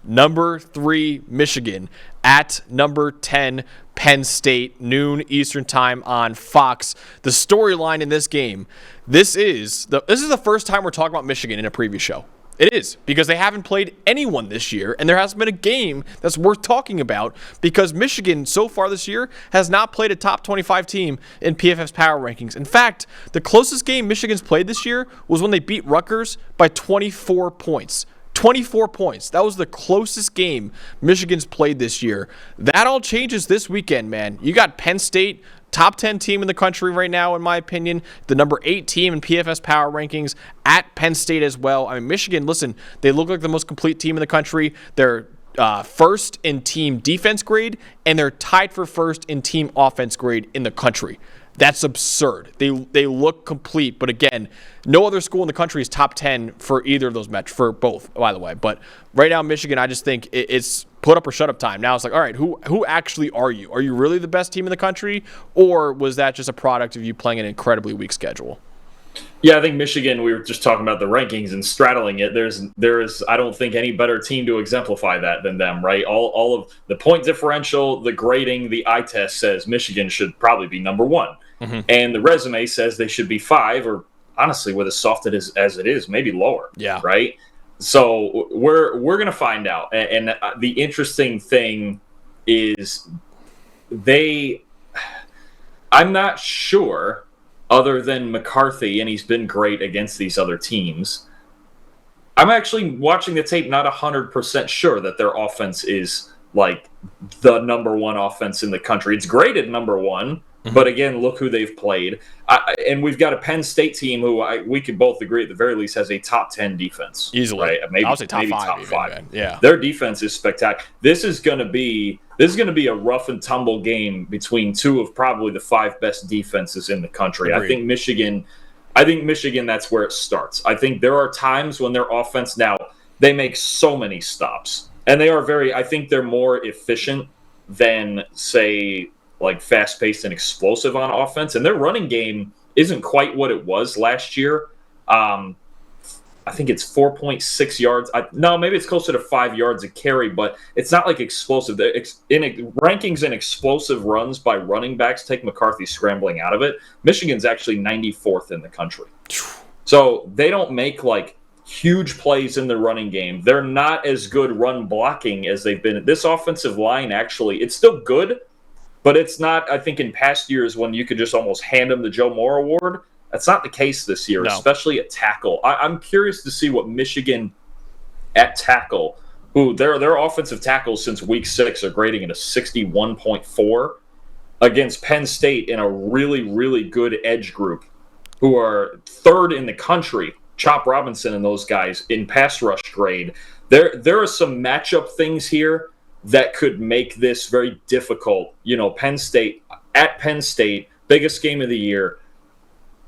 number 3 Michigan at number 10 Penn State, noon Eastern time on Fox. The storyline in this game, this is the first time we're talking about Michigan in a previous show. It is, because they haven't played anyone this year, and there hasn't been a game that's worth talking about because Michigan, so far this year, has not played a top 25 team in PFF's power rankings. In fact, the closest game Michigan's played this year was when they beat Rutgers by 24 points. 24 points. That was the closest game Michigan's played this year. That all changes this weekend, man. You got Penn State, top 10 team in the country right now, in my opinion. The number 8 team in PFS power rankings at Penn State as well. I mean, Michigan, listen, they look like the most complete team in the country. They're first in team defense grade, and they're tied for first in team offense grade in the country. That's absurd. They look complete, but again, no other school in the country is top 10 for either of those metrics, for both, by the way. But right now, Michigan, I just think it's put up or shut up time. Now it's like, all right, who actually are you? Are you really the best team in the country, or was that just a product of you playing an incredibly weak schedule? Yeah, I think Michigan, we were just talking about the rankings and straddling it. There is, I don't think, any better team to exemplify that than them, right? All of the point differential, the grading, the eye test says Michigan should probably be number 1. Mm-hmm. And the resume says they should be 5, or honestly, with as soft as it is, maybe lower. Yeah. Right? So we're going to find out. And the interesting thing is I'm not sure, other than McCarthy, and he's been great against these other teams, I'm actually watching the tape not 100% sure that their offense is like the number 1 offense in the country. It's graded number 1, mm-hmm. But again, look who they've played. And we've got a Penn State team who we could both agree at the very least has a top 10 defense. Easily. Right? Maybe, I would say top maybe 5. top even, 5. man. Yeah. Their defense is spectacular. This is going to be a rough and tumble game between 2 of probably the 5 best defenses in the country. Agreed. I think Michigan, that's where it starts. I think there are times when their offense now, they make so many stops. And they are I think they're more efficient than, say, like fast-paced and explosive on offense. And their running game isn't quite what it was last year. I think it's 4.6 yards. Maybe it's closer to 5 yards a carry, but it's not like explosive. Rankings and explosive runs by running backs take McCarthy scrambling out of it. Michigan's actually 94th in the country. So they don't make like huge plays in the running game. They're not as good run blocking as they've been. This offensive line, actually, it's still good, but it's not, I think, in past years when you could just almost hand them the Joe Moore Award. That's not the case this year, no. Especially at tackle. I'm curious to see what Michigan at tackle, who their offensive tackles since week 6 are grading at a 61.4 against Penn State in a really, really good edge group who are 3rd in the country, Chop Robinson and those guys, in pass rush grade. There are some matchup things here that could make this very difficult. You know, Penn State, biggest game of the year,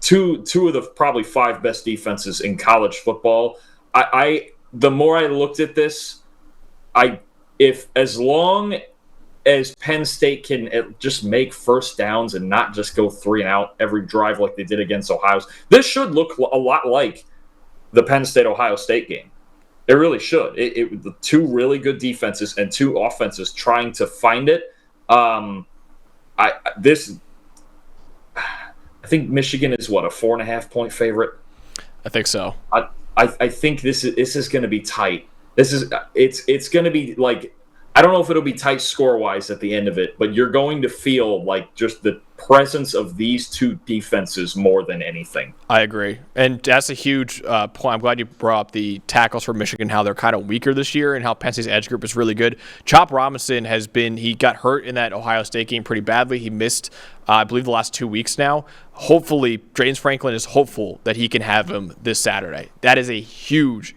two of the probably 5 best defenses in college football. The more I looked at this, if as long as Penn State can just make first downs and not just go 3 and out every drive like they did against Ohio, this should look a lot like the Penn State-Ohio State game. It really should. The 2 really good defenses and 2 offenses trying to find it. I think Michigan is, a 4.5 point favorite? I think so. I think this is going to be tight. It's going to be like, I don't know if it'll be tight score-wise at the end of it, but you're going to feel like just the presence of these 2 defenses more than anything. I agree. And that's a huge point. I'm glad you brought up the tackles for Michigan, how they're kind of weaker this year and how Penn State's edge group is really good. Chop Robinson he got hurt in that Ohio State game pretty badly. He missed, I believe, the last 2 weeks now. Hopefully, James Franklin is hopeful that he can have him this Saturday. That is a huge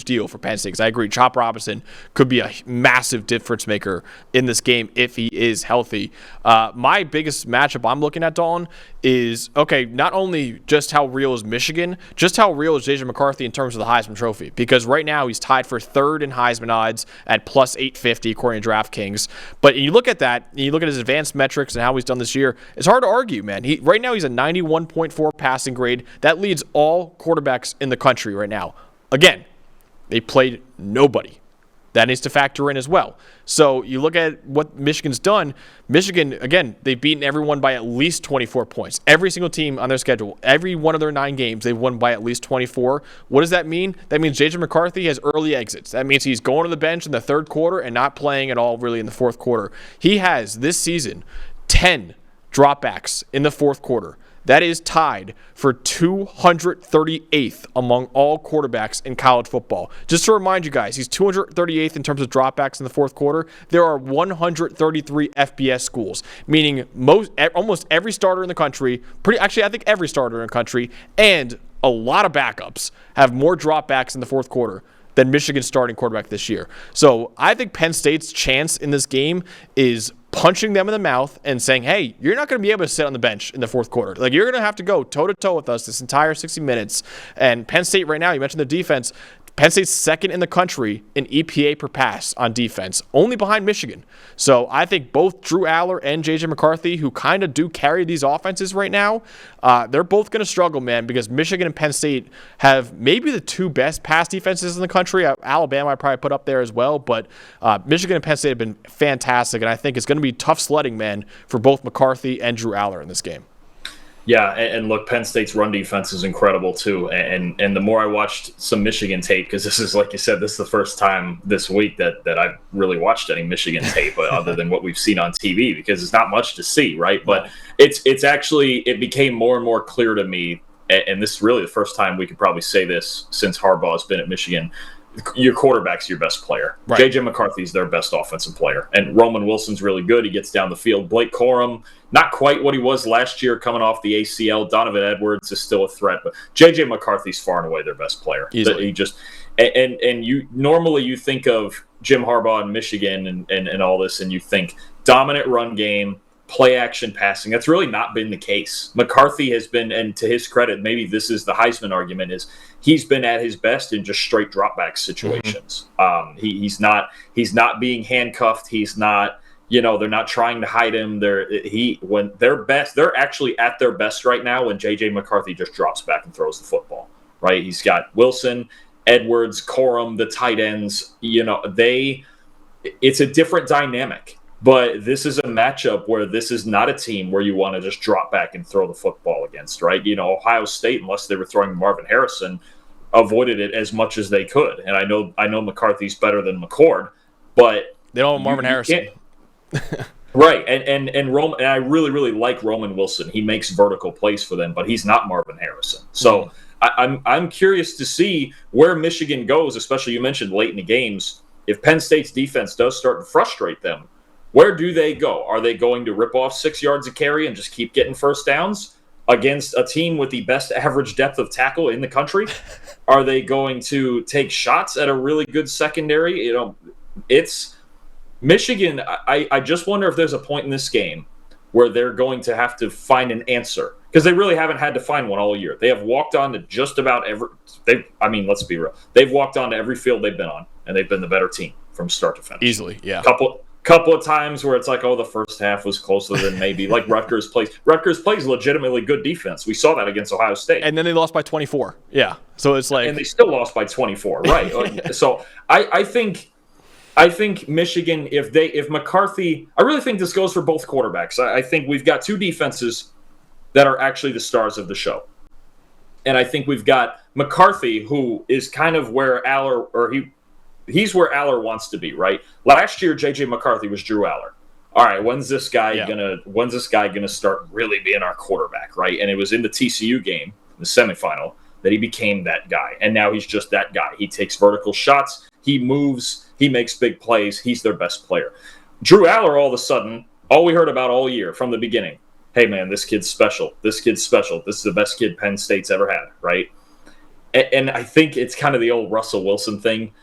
deal for Penn State, because I agree, Chop Robinson could be a massive difference maker in this game if he is healthy. My biggest matchup I'm looking at, Dalton, is, okay, not only just how real is Michigan, just how real is J.J. McCarthy in terms of the Heisman Trophy, because right now he's tied for 3rd in Heisman odds at plus 850 according to DraftKings. But you look at that, and you look at his advanced metrics and how he's done this year, it's hard to argue, man. Right now he's a 91.4 passing grade. That leads all quarterbacks in the country right now. Again, they played nobody. That needs to factor in as well. So you look at what Michigan's done. Michigan, again, they've beaten everyone by at least 24 points. Every single team on their schedule, every one of their 9 games, they've won by at least 24. What does that mean? That means J.J. McCarthy has early exits. That means he's going to the bench in the third quarter and not playing at all really in the fourth quarter. He has, this season, 10 dropbacks in the fourth quarter. That is tied for 238th among all quarterbacks in college football. Just to remind you guys, he's 238th in terms of dropbacks in the fourth quarter. There are 133 FBS schools, meaning almost every starter in the country, I think every starter in the country, and a lot of backups have more dropbacks in the fourth quarter than Michigan's starting quarterback this year. So I think Penn State's chance in this game is punching them in the mouth and saying, hey, you're not going to be able to sit on the bench in the fourth quarter. Like, you're going to have to go toe-to-toe with us this entire 60 minutes. And Penn State right now, you mentioned the defense. Penn State's second in the country in EPA per pass on defense, only behind Michigan. So I think both Drew Aller and J.J. McCarthy, who kind of do carry these offenses right now, they're both going to struggle, man, because Michigan and Penn State have maybe the 2 best pass defenses in the country. Alabama I probably put up there as well, but Michigan and Penn State have been fantastic, and I think it's going to be tough sledding, man, for both McCarthy and Drew Aller in this game. Yeah, and look, Penn State's run defense is incredible too. And the more I watched some Michigan tape, because this is, like you said, this is the first time this week that I've really watched any Michigan tape other than what we've seen on TV, because it's not much to see, right? But it's actually, it became more and more clear to me, and this is really the first time we could probably say this since Harbaugh's been at Michigan. Your quarterback's your best player. Right. J.J. McCarthy's their best offensive player. And Roman Wilson's really good. He gets down the field. Blake Corum, not quite what he was last year coming off the ACL. Donovan Edwards is still a threat. But J.J. McCarthy's far and away their best player. Easily. He just and you normally you think of Jim Harbaugh in Michigan and all this, and you think dominant run game, play action passing. That's really not been the case. McCarthy has been, and to his credit, maybe this is the Heisman argument, is he's been at his best in just straight dropback situations. Mm-hmm. He's not being handcuffed. He's not, they're not trying to hide him. When they're best, they're actually at their best right now when J.J. McCarthy just drops back and throws the football, right? He's got Wilson, Edwards, Corum, the tight ends, it's a different dynamic. But this is a matchup where this is not a team where you want to just drop back and throw the football against, right? Ohio State, unless they were throwing Marvin Harrison, avoided it as much as they could. And I know McCarthy's better than McCord, but they don't have Marvin Harrison. Right. And I really, really like Roman Wilson. He makes vertical plays for them, but he's not Marvin Harrison. So I'm curious to see where Michigan goes, especially you mentioned late in the games. If Penn State's defense does start to frustrate them, where do they go? Are they going to rip off 6 yards of carry and just keep getting first downs against a team with the best average depth of tackle in the country? Are they going to take shots at a really good secondary? It's Michigan. I just wonder if there's a point in this game where they're going to have to find an answer, because they really haven't had to find one all year. They have walked on to just about let's be real. They've walked on to every field they've been on, and they've been the better team from start to finish. Easily, yeah. Couple of times where it's like, the first half was closer than maybe. Like Rutgers plays legitimately good defense. We saw that against Ohio State. And then they lost by 24. Yeah. So it's like, and they still lost by 24, right? So I think Michigan, if McCarthy, I really think this goes for both quarterbacks. I think we've got 2 defenses that are actually the stars of the show. And I think we've got McCarthy, who is kind of where he's where Aller wants to be, right? Last year, J.J. McCarthy was Drew Aller. All right, when's this guy gonna start really being our quarterback, right? And it was in the TCU game, the semifinal, that he became that guy. And now he's just that guy. He takes vertical shots, he moves, he makes big plays, he's their best player. Drew Aller, all of a sudden, all we heard about all year from the beginning, hey man, this kid's special. This is the best kid Penn State's ever had, right? And I think it's kind of the old Russell Wilson thing.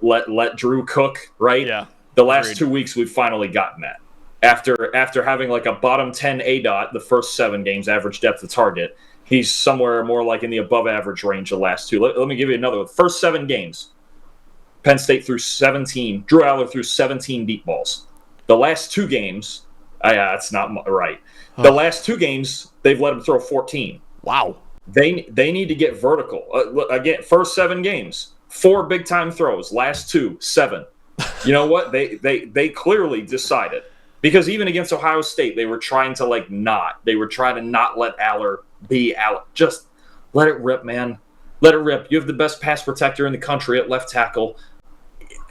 Let Drew cook, right? Yeah. The last 2 weeks, we've finally gotten that. After having like a bottom 10 ADOT the first 7 games, average depth of target, he's somewhere more like in the above average range the last 2. Let me give you another one. First 7 games, Penn State threw 17. Drew Aller threw 17 deep balls. The last 2 games, that's not right. Huh. The last 2 games, they've let him throw 14. Wow. They need to get vertical. Again, first 7 games, 4 big-time throws. Last 2, 7. You know what? They clearly decided, because even against Ohio State, they were trying to not let Aller be Aller. Just let it rip, man. Let it rip. You have the best pass protector in the country at left tackle.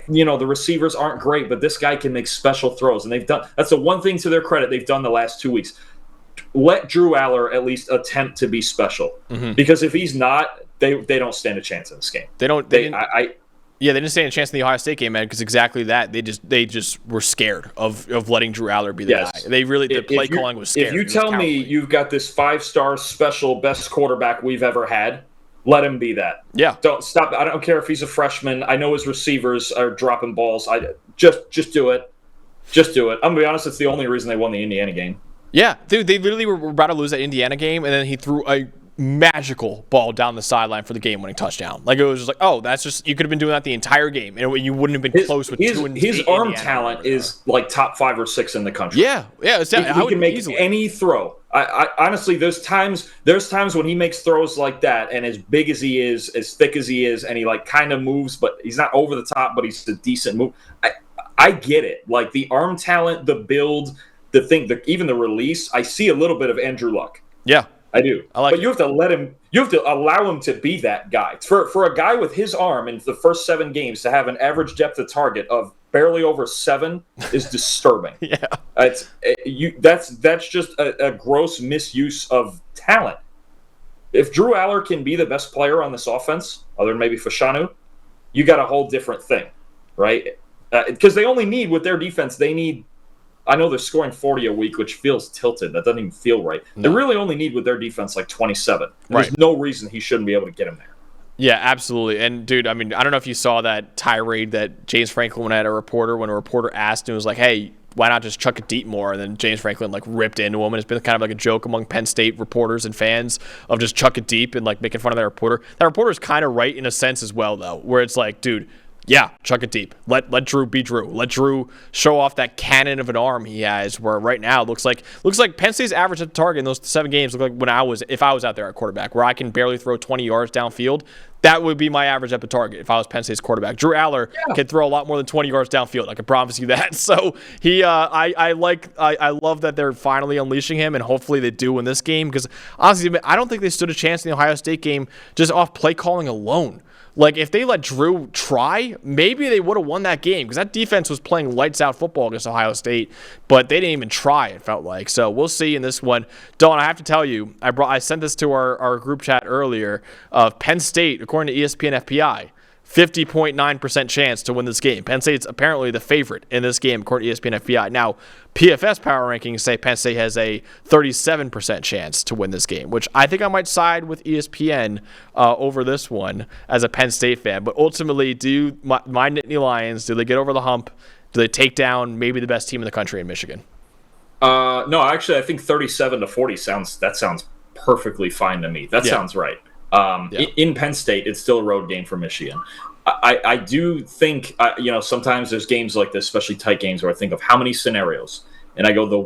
The receivers aren't great, but this guy can make special throws, and that's the one thing to their credit they've done the last 2 weeks. Let Drew Aller at least attempt to be special, because if he's not, they don't stand a chance in this game. They didn't stand a chance in the Ohio State game, man, because exactly that. They just were scared of letting Drew Aller be the guy. The play calling was scared. If you tell me you've got this 5-star special best quarterback we've ever had, let him be that. Yeah. Don't stop. I don't care if he's a freshman. I know his receivers are dropping balls. Just do it. Just do it. I'm going to be honest, it's the only reason they won the Indiana game. Yeah, dude, they literally were about to lose that Indiana game, and then he threw a magical ball down the sideline for the game-winning touchdown. Like, it was just like, oh, that's just, you could have been doing that the entire game, and you wouldn't have been close with his arm talent is like top 5 or 6 in the country. Yeah, it's definitely. He can make any throw. I honestly, there's times when he makes throws like that, and as big as he is, as thick as he is, and he like kind of moves, but he's not over the top, but he's a decent move. I get it. Like, the arm talent, the build, the thing, even the release, I see a little bit of Andrew Luck. Yeah. I do. You have to let him, you have to allow him to be that guy. For a guy with his arm in the first 7 games to have an average depth of target of barely over 7 is disturbing. Yeah. That's just a gross misuse of talent. If Drew Aller can be the best player on this offense, other than maybe Fashanu, you got a whole different thing, right? Because they only need, with their defense, I know they're scoring 40 a week, which feels tilted. That doesn't even feel right. No. They really only need, with their defense, like 27. Right. There's no reason he shouldn't be able to get him there. Yeah, absolutely. And, dude, I mean, I don't know if you saw that tirade that James Franklin had a reporter when a reporter asked him, was like, hey, why not just chuck it deep more? And then James Franklin, like, ripped into him. And it's been kind of like a joke among Penn State reporters and fans of just chuck it deep and, like, making fun of that reporter. That reporter's kind of right in a sense as well, though, where it's like, dude, yeah, chuck it deep. Let Drew be Drew. Let Drew show off that cannon of an arm he has. Where right now it looks like Penn State's average at the target in those 7 games look like if I was out there at quarterback, where I can barely throw 20 yards downfield. That would be my average at the target if I was Penn State's quarterback. Drew Aller can throw a lot more than 20 yards downfield. I can promise you that. So I love that they're finally unleashing him, and hopefully they do in this game, because honestly, I don't think they stood a chance in the Ohio State game just off play calling alone. Like, if they let Drew try, maybe they would have won that game, because that defense was playing lights-out football against Ohio State, but they didn't even try, it felt like. So we'll see in this one. Dawn, I have to tell you, I sent this to our group chat earlier, of Penn State, according to ESPN FPI, 50.9% chance to win this game. Penn State's apparently the favorite in this game, according to ESPN FPI. Now, PFS power rankings say Penn State has a 37% chance to win this game, which I think I might side with ESPN over this one as a Penn State fan. But ultimately, do my Nittany Lions, do they get over the hump? Do they take down maybe the best team in the country in Michigan? No, actually, I think 37-40 sounds perfectly fine to me. That sounds right. In Penn State, it's still a road game for Michigan. I do think, sometimes there's games like this, especially tight games, where I think of how many scenarios, and I go, the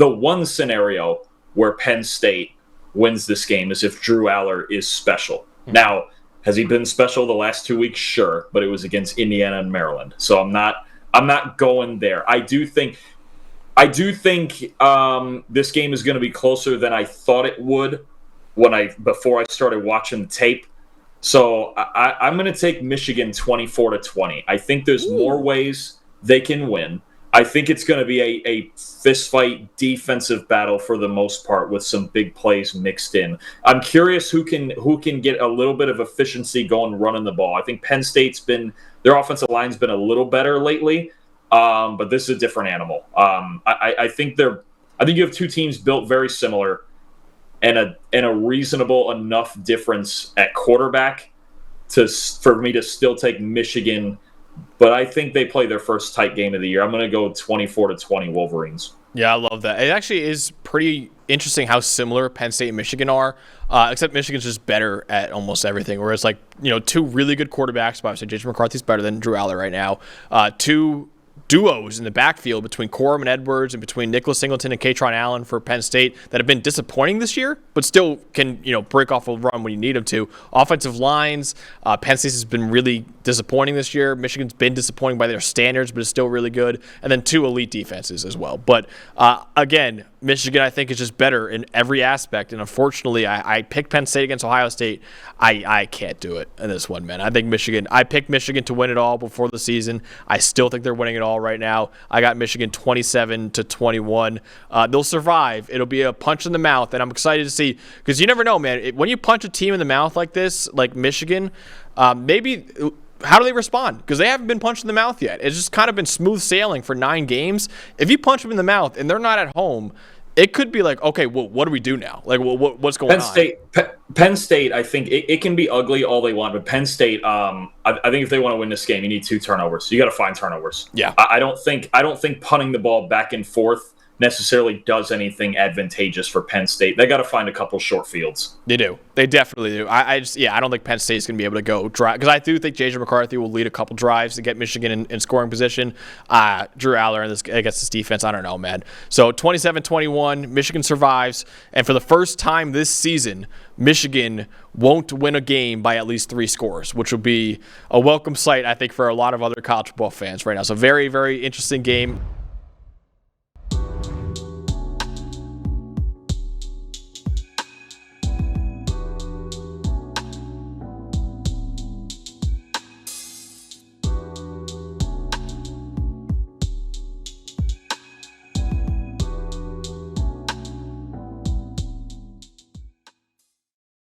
one scenario where Penn State wins this game is if Drew Aller is special. Now, has he been special the last 2 weeks? Sure, but it was against Indiana and Maryland, so I'm not going there. I do think this game is going to be closer than I thought it would before I started watching the tape. So I'm going to take Michigan 24-20. I think there's more ways they can win. I think it's going to be a fistfight defensive battle for the most part, with some big plays mixed in. I'm curious who can get a little bit of efficiency going running the ball. I think Penn State's their offensive line's been a little better lately, but this is a different animal. I think you have two teams built very similar, and a reasonable enough difference at quarterback for me to still take Michigan. But I think they play their first tight game of the year. I'm going to go 24-20 Wolverines. Yeah, I love that. It actually is pretty interesting how similar Penn State and Michigan are, except Michigan's just better at almost everything. Whereas, two really good quarterbacks, but obviously J.J. McCarthy's better than Drew Aller right now. Two duos in the backfield between Corum and Edwards and between Nicholas Singleton and Katron Allen for Penn State that have been disappointing this year, but still can, break off a run when you need them to. Offensive lines, Penn State has been really disappointing this year. Michigan's been disappointing by their standards, but is still really good. And then 2 elite defenses as well. But again, Michigan, I think, is just better in every aspect. And unfortunately, I picked Penn State against Ohio State. I can't do it in this one, man. I picked Michigan to win it all before the season. I still think they're winning it all right now. I got Michigan 27-21. They'll survive. It'll be a punch in the mouth, and I'm excited to see, because you never know, man. When you punch a team in the mouth like this, like Michigan, maybe how do they respond? Because they haven't been punched in the mouth yet. It's just kind of been smooth sailing for 9 games. If you punch them in the mouth and they're not at home, it could be like, okay, well, what do we do now? Like, well, what's going on? Penn State, I think it can be ugly all they want, but Penn State, I think if they want to win this game, you need 2 turnovers. So you got to find turnovers. Yeah, I don't think punting the ball back and forth necessarily does anything advantageous for Penn State. They got to find a couple short fields. They do. They definitely do. I don't think Penn State's going to be able to go drive, because I do think J.J. McCarthy will lead a couple drives to get Michigan in scoring position. Drew Aller against this defense, I don't know, man. So 27-21, Michigan survives, and for the first time this season, Michigan won't win a game by at least 3 scores, which will be a welcome sight, I think, for a lot of other college football fans right now. So very, very interesting game.